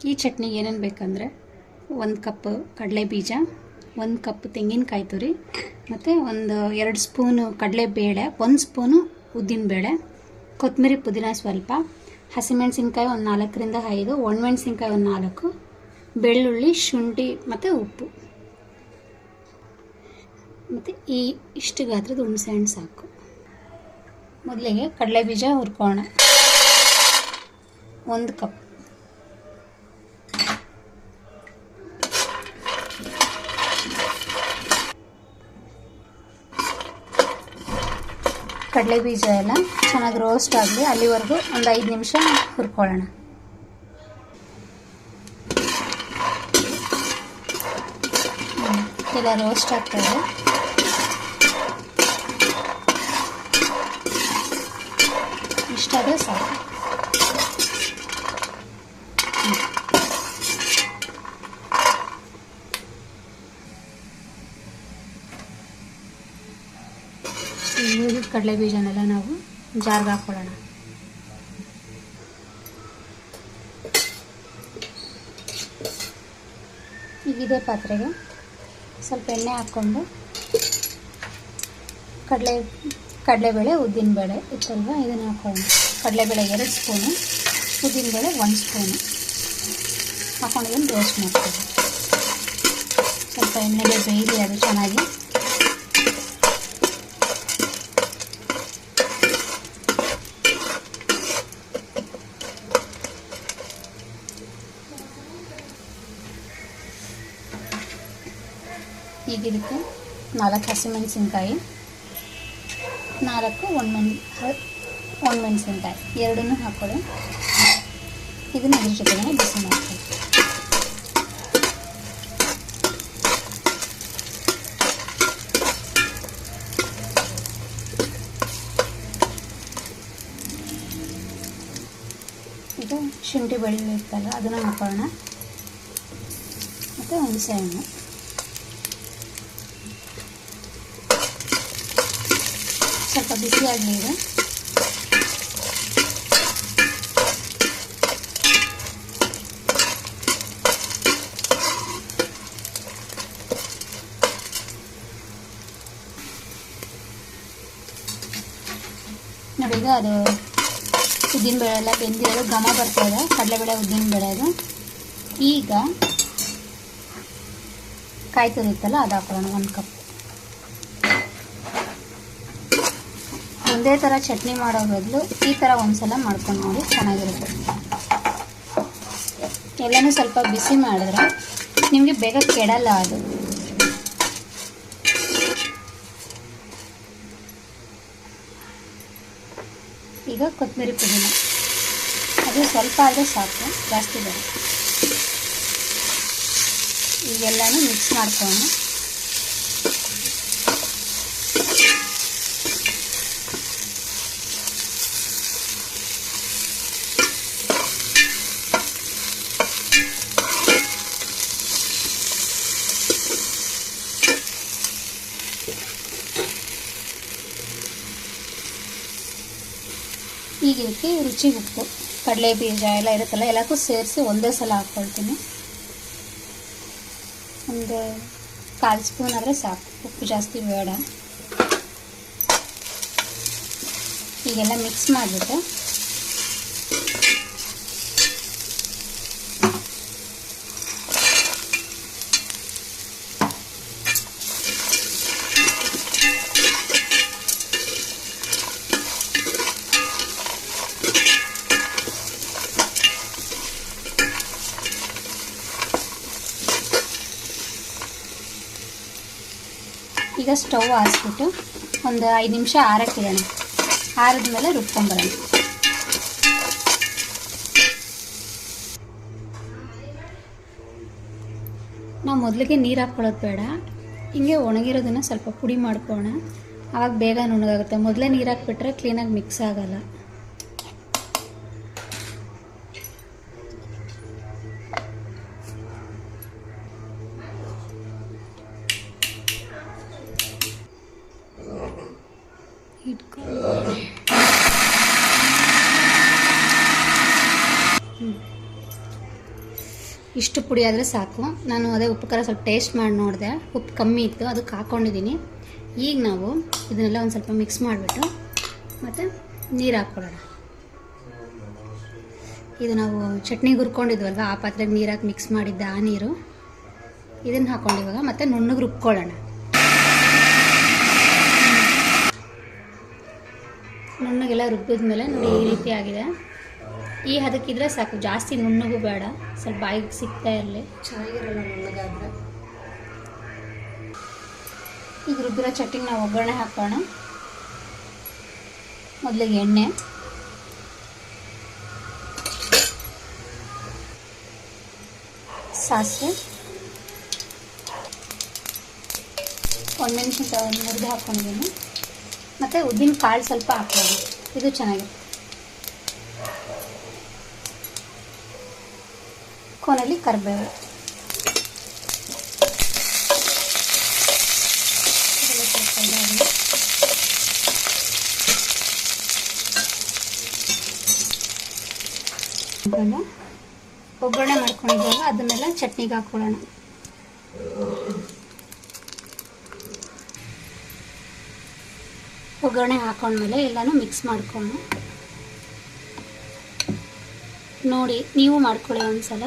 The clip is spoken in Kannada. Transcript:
ಈ ಚಟ್ನಿಗೆ ಏನೇನು ಬೇಕಂದರೆ 1 ಕಪ್ ಕಡಲೆ ಬೀಜ, 1 ಕಪ್ ತೆಂಗಿನಕಾಯಿ ತುರಿ, ಮತ್ತು 2 ಸ್ಪೂನು ಕಡಲೆಬೇಳೆ, 1 ಸ್ಪೂನು ಉದ್ದಿನಬೇಳೆ, ಕೊತ್ತಂಬರಿ ಪುದೀನ ಸ್ವಲ್ಪ, ಹಸಿಮೆಣಸಿನ್ಕಾಯಿ 4ರಿಂದ 5, ಒಣಮೆಣಸಿನ್ಕಾಯಿ 4, ಬೆಳ್ಳುಳ್ಳಿ, ಶುಂಠಿ ಮತ್ತು ಉಪ್ಪು, ಮತ್ತು ಇಷ್ಟು ಗಾತ್ರದ ಹುಣಸೆಹಣ್ಣು ಸಾಕು. ಮೊದಲಿಗೆ ಕಡಲೆ ಬೀಜ ಹುರ್ಕೋಣ. 1 ಕಪ್. ಕಡಲೆ ಬೀಜ ಎಲ್ಲ ಚೆನ್ನಾಗಿ ರೋಸ್ಟ್ ಆಗಲಿ, ಅಲ್ಲಿವರೆಗೂ ಒಂದು 5 ನಿಮಿಷ ಹುರ್ಕೊಳ್ಳೋಣ. ಎಲ್ಲ ರೋಸ್ಟ್ ಆಗ್ತಾಯಿದೆ. ಇಷ್ಟಾದರೆ ಸಾಕು. ಕಡಲೆ ಬೀಜನೆಲ್ಲ ನಾವು ಜಾರ್ಗೆ ಹಾಕ್ಕೊಳ್ಳೋಣ. ಈಗ ಇದೇ ಪಾತ್ರೆಗೆ ಸ್ವಲ್ಪ ಎಣ್ಣೆ ಹಾಕ್ಕೊಂಡು ಕಡಲೆಬೇಳೆ, ಉದ್ದಿನಬೇಳೆ ಇತ್ತಲ್ವ, ಇದನ್ನು ಹಾಕ್ಕೊಳ್ಳೋಣ. ಕಡಲೆಬೇಳೆ 2 ಸ್ಪೂನು, ಉದ್ದಿನಬೇಳೆ 1 ಸ್ಪೂನು ಹಾಕ್ಕೊಂಡು ಇದನ್ನು ರೋಸ್ಟ್ ಮಾಡ್ತೀವಿ. ಸ್ವಲ್ಪ ಎಣ್ಣೆಗೆ ಬೇಯಲಿ ಅದು ಚೆನ್ನಾಗಿ. ಈಗ ಇದಕ್ಕೆ 4 ಹಸಿಮೆಣಸಿನ್ಕಾಯಿ, 4 ಒಣಮೆಣಸಿನ್ಕಾಯಿ ಎರಡನ್ನೂ ಹಾಕ್ಕೊಳ್ಳಿ. ಇದನ್ನು ಇದ್ರ ಜೊತೆಗೆ ಬಿಸಿ ಮಾಡ್ಕೊಳ್ಳಿ. ಈಗ ಶುಂಠಿ ಬೆಳ್ಳುಳ್ಳಿ ಇರ್ತಲ್ಲ ಅದನ್ನು ಹಾಕೊಳ್ಳೋಣ, ಮತ್ತು ಹುಣಸೆಹಣ್ಣು. ಸ್ವಲ್ಪ ಬಿಸಿಯಾಗಲಿ ಇದು. ನೋಡಿ, ಈಗ ಅದು ಉದ್ದಿನಬೇಳೆ ಎಲ್ಲ ಬೆಂದಿರೋದು ಘಮ ಬರ್ತಾಯಿದೆ, ಕಡಲೆಬೇಳೆ ಉದ್ದಿನಬೇಳೆ ಅದು. ಈಗ ಕಾಯಿ ತುರಿ ಇತ್ತಲ್ಲ ಅದು ಹಾಕೊಳ್ಳೋಣ, 1 ಕಪ್. ಒಂದೇ ಥರ ಚಟ್ನಿ ಮಾಡೋ ಬದಲು ಈ ಥರ ಒಂದ್ಸಲ ಮಾಡ್ಕೊಂಡು ನೋಡಿ, ಚೆನ್ನಾಗಿರುತ್ತೆ. ಎಲ್ಲನೂ ಸ್ವಲ್ಪ ಬಿಸಿ ಮಾಡಿದ್ರೆ ನಿಮಗೆ ಬೇಗ ಕೆಡಲ್ಲ ಅದು. ಈಗ ಕೊತ್ತಂಬರಿ ಪುದೀನ ಅದು ಸ್ವಲ್ಪ ಆದರೆ ಸಾಕು, ಜಾಸ್ತಿ ಬೇಡ. ಈಗೆಲ್ಲನೂ ಮಿಕ್ಸ್ ಮಾಡ್ಕೊಂಡು ಈಗ ಇದಕ್ಕೆ ರುಚಿಗೆ ಉಪ್ಪು, ಕಡಲೆ ಬೀಜ ಎಲ್ಲ ಇರುತ್ತಲ್ಲ ಎಲ್ಲಕ್ಕೂ ಸೇರಿಸಿ ಒಂದೇ ಸಲ ಹಾಕ್ಕೊಳ್ತೀನಿ. ಒಂದು 1/4 ಸ್ಪೂನ್ ಆದರೆ ಸಾಕು, ಉಪ್ಪು ಜಾಸ್ತಿ ಬೇಡ. ಈಗೆಲ್ಲ ಮಿಕ್ಸ್ ಮಾಡಿಬಿಟ್ಟು ಈಗ ಸ್ಟವ್ ಹಾಸ್ಬಿಟ್ಟು ಒಂದು 5 ನಿಮಿಷ ಆರಕ್ಕಿಡೋಣ. ಆರಿದ್ಮೇಲೆ ರುಬ್ಕೊಂಬರೋಣ. ನಾವು ಮೊದಲಿಗೆ ನೀರು ಹಾಕ್ಕೊಳ್ಳೋದು ಬೇಡ, ಹಿಂಗೆ ಒಣಗಿರೋದನ್ನು ಸ್ವಲ್ಪ ಪುಡಿ ಮಾಡ್ಕೊಳ್ಳೋಣ, ಆವಾಗ ಬೇಗ ನುಣ್ಣಗಾಗುತ್ತೆ. ಮೊದಲೇ ನೀರು ಹಾಕ್ಬಿಟ್ರೆ ಕ್ಲೀನಾಗಿ ಮಿಕ್ಸ್ ಆಗಲ್ಲ. ಇಷ್ಟು ಪುಡಿ ಆದರೆ ಸಾಕು. ನಾನು ಅದೇ ಉಪ್ಪು ಖಾರ ಸ್ವಲ್ಪ ಟೇಸ್ಟ್ ಮಾಡಿ ನೋಡಿದೆ, ಉಪ್ಪು ಕಮ್ಮಿ ಇತ್ತು, ಅದಕ್ಕೆ ಹಾಕ್ಕೊಂಡಿದ್ದೀನಿ. ಈಗ ನಾವು ಇದನ್ನೆಲ್ಲ ಒಂದು ಸ್ವಲ್ಪ ಮಿಕ್ಸ್ ಮಾಡಿಬಿಟ್ಟು ಮತ್ತು ನೀರು ಹಾಕ್ಕೊಳ್ಳೋಣ. ಇದು ನಾವು ಚಟ್ನಿಗೆ ಹುರ್ಕೊಂಡಿದ್ವಲ್ವ, ಆ ಪಾತ್ರೆಗೆ ನೀರು ಹಾಕಿ ಮಿಕ್ಸ್ ಮಾಡಿದ್ದೆ ಆ ನೀರು. ಇದನ್ನು ಹಾಕ್ಕೊಂಡಿವಾಗ ಮತ್ತು ನುಣ್ಣಗೆ ರುಬ್ಕೊಳ್ಳೋಣ. ನುಣ್ಣಗೆಲ್ಲ ರುಬ್ಬಿದ್ಮೇಲೆ ನೋಡಿ ಈ ರೀತಿ ಆಗಿದೆ. ಈ ಹದಕ್ಕಿದ್ರೆ ಸಾಕು, ಜಾಸ್ತಿ ನುಣ್ಣಗೂ ಬೇಡ, ಸ್ವಲ್ಪ ಬಾಯಿಗೆ ಸಿಗ್ತಾ ಇರಲಿ, ಚೆನ್ನಾಗಿರಲ್ಲ ನುಣ್ಣಗಾದ್ರೆ. ಈಗ ರುಬ್ಬಿರೋ ಚಟ್ನಿಗೆ ನಾವು ಒಗ್ಗರಣೆ ಹಾಕೋಣ. ಮೊದಲಿಗೆ ಎಣ್ಣೆ, ಸಾಸಿವೆ, ಒಣಮೆಣಸಿನಕಾಯಿ ಒಂದು ಮುರಿದು ಹಾಕ್ಕೊಂಡಿದ್ದೀನಿ, ಮತ್ತು ಉದ್ದಿನ ಕಾಳು ಸ್ವಲ್ಪ ಹಾಕೋಣ. ಇದು ಚೆನ್ನಾಗಿದೆ. ಕೊನೆಯಲ್ಲಿ ಕರಿಬೇವು. ಒಗ್ಗರಣೆ ಮಾಡ್ಕೊಂಡಿದ್ದಾಗ ಅದನ್ನೆಲ್ಲ ಚಟ್ನಿಗೆ ಹಾಕೊಳ್ಳೋಣ. ಒಗ್ಗರಣೆ ಹಾಕೊಂಡ್ಮೇಲೆ ಎಲ್ಲನೂ ಮಿಕ್ಸ್ ಮಾಡ್ಕೊಂಡು ನೋಡಿ, ನೀವು ಮಾಡ್ಕೊಳ್ಳಿ ಒಂದ್ಸಲ.